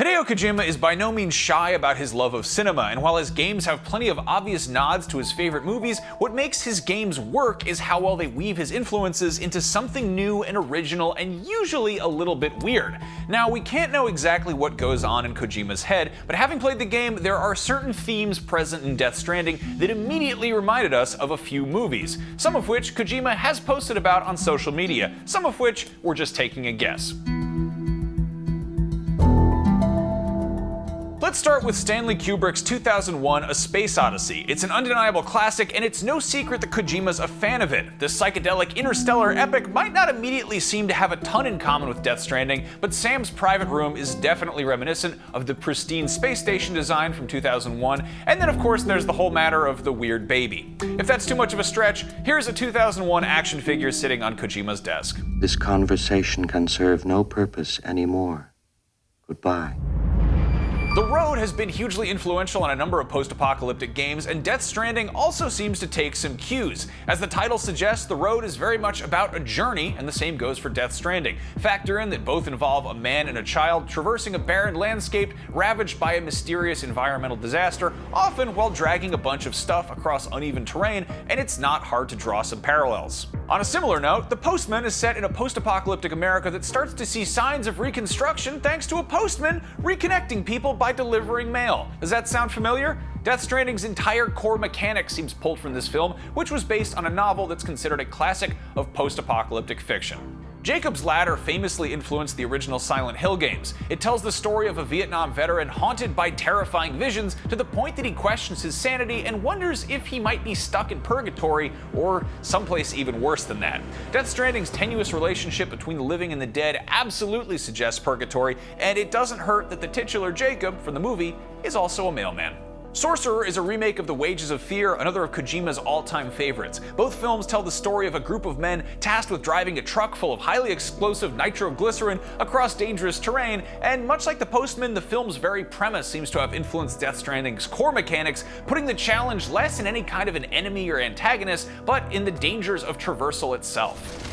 Hideo Kojima is by no means shy about his love of cinema, and while his games have plenty of obvious nods to his favorite movies, what makes his games work is how well they weave his influences into something new and original and usually a little bit weird. Now, we can't know exactly what goes on in Kojima's head, but having played the game, there are certain themes present in Death Stranding that immediately reminded us of a few movies, some of which Kojima has posted about on social media, some of which we're just taking a guess. Let's start with Stanley Kubrick's 2001 A Space Odyssey. It's an undeniable classic, and it's no secret that Kojima's a fan of it. This psychedelic interstellar epic might not immediately seem to have a ton in common with Death Stranding, but Sam's private room is definitely reminiscent of the pristine space station design from 2001, and then of course there's the whole matter of the weird baby. If that's too much of a stretch, here's a 2001 action figure sitting on Kojima's desk. This conversation can serve no purpose anymore. Goodbye. The Road has been hugely influential on a number of post-apocalyptic games, and Death Stranding also seems to take some cues. As the title suggests, The Road is very much about a journey, and the same goes for Death Stranding. Factor in that both involve a man and a child traversing a barren landscape ravaged by a mysterious environmental disaster, often while dragging a bunch of stuff across uneven terrain, and it's not hard to draw some parallels. On a similar note, The Postman is set in a post-apocalyptic America that starts to see signs of reconstruction thanks to a postman reconnecting people by delivering mail. Does that sound familiar? Death Stranding's entire core mechanic seems pulled from this film, which was based on a novel that's considered a classic of post-apocalyptic fiction. Jacob's Ladder famously influenced the original Silent Hill games. It tells the story of a Vietnam veteran haunted by terrifying visions to the point that he questions his sanity and wonders if he might be stuck in purgatory or someplace even worse than that. Death Stranding's tenuous relationship between the living and the dead absolutely suggests purgatory, and it doesn't hurt that the titular Jacob from the movie is also a mailman. Sorcerer is a remake of The Wages of Fear, another of Kojima's all-time favorites. Both films tell the story of a group of men tasked with driving a truck full of highly explosive nitroglycerin across dangerous terrain, and much like The Postman, the film's very premise seems to have influenced Death Stranding's core mechanics, putting the challenge less in any kind of an enemy or antagonist, but in the dangers of traversal itself.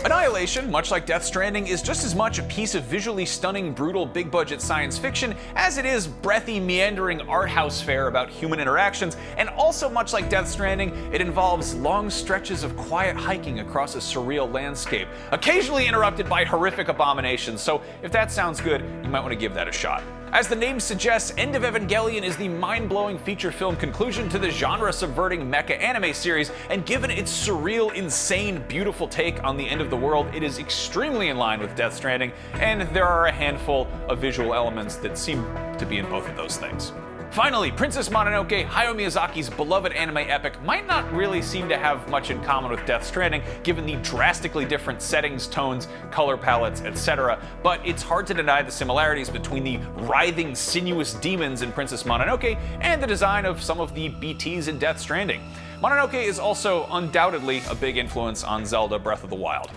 Annihilation, much like Death Stranding, is just as much a piece of visually stunning, brutal, big-budget science fiction as it is breathy, meandering art house fare about human interactions, and also much like Death Stranding, it involves long stretches of quiet hiking across a surreal landscape, occasionally interrupted by horrific abominations, so if that sounds good, you might want to give that a shot. As the name suggests, End of Evangelion is the mind-blowing feature film conclusion to the genre-subverting mecha anime series, and given its surreal, insane, beautiful take on the end of the world, it is extremely in line with Death Stranding, and there are a handful of visual elements that seem to be in both of those things. Finally, Princess Mononoke, Hayao Miyazaki's beloved anime epic, might not really seem to have much in common with Death Stranding, given the drastically different settings, tones, color palettes, etc., but it's hard to deny the similarities between the writhing, sinuous demons in Princess Mononoke and the design of some of the BTs in Death Stranding. Mononoke is also undoubtedly a big influence on Zelda Breath of the Wild.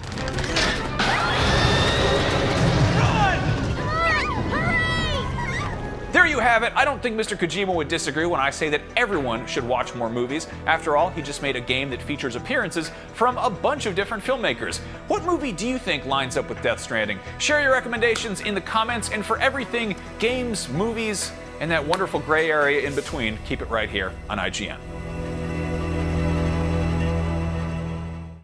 There you have it. I don't think Mr. Kojima would disagree when I say that everyone should watch more movies. After all, he just made a game that features appearances from a bunch of different filmmakers. What movie do you think lines up with Death Stranding? Share your recommendations in the comments, and for everything games, movies, and that wonderful gray area in between, keep it right here on IGN.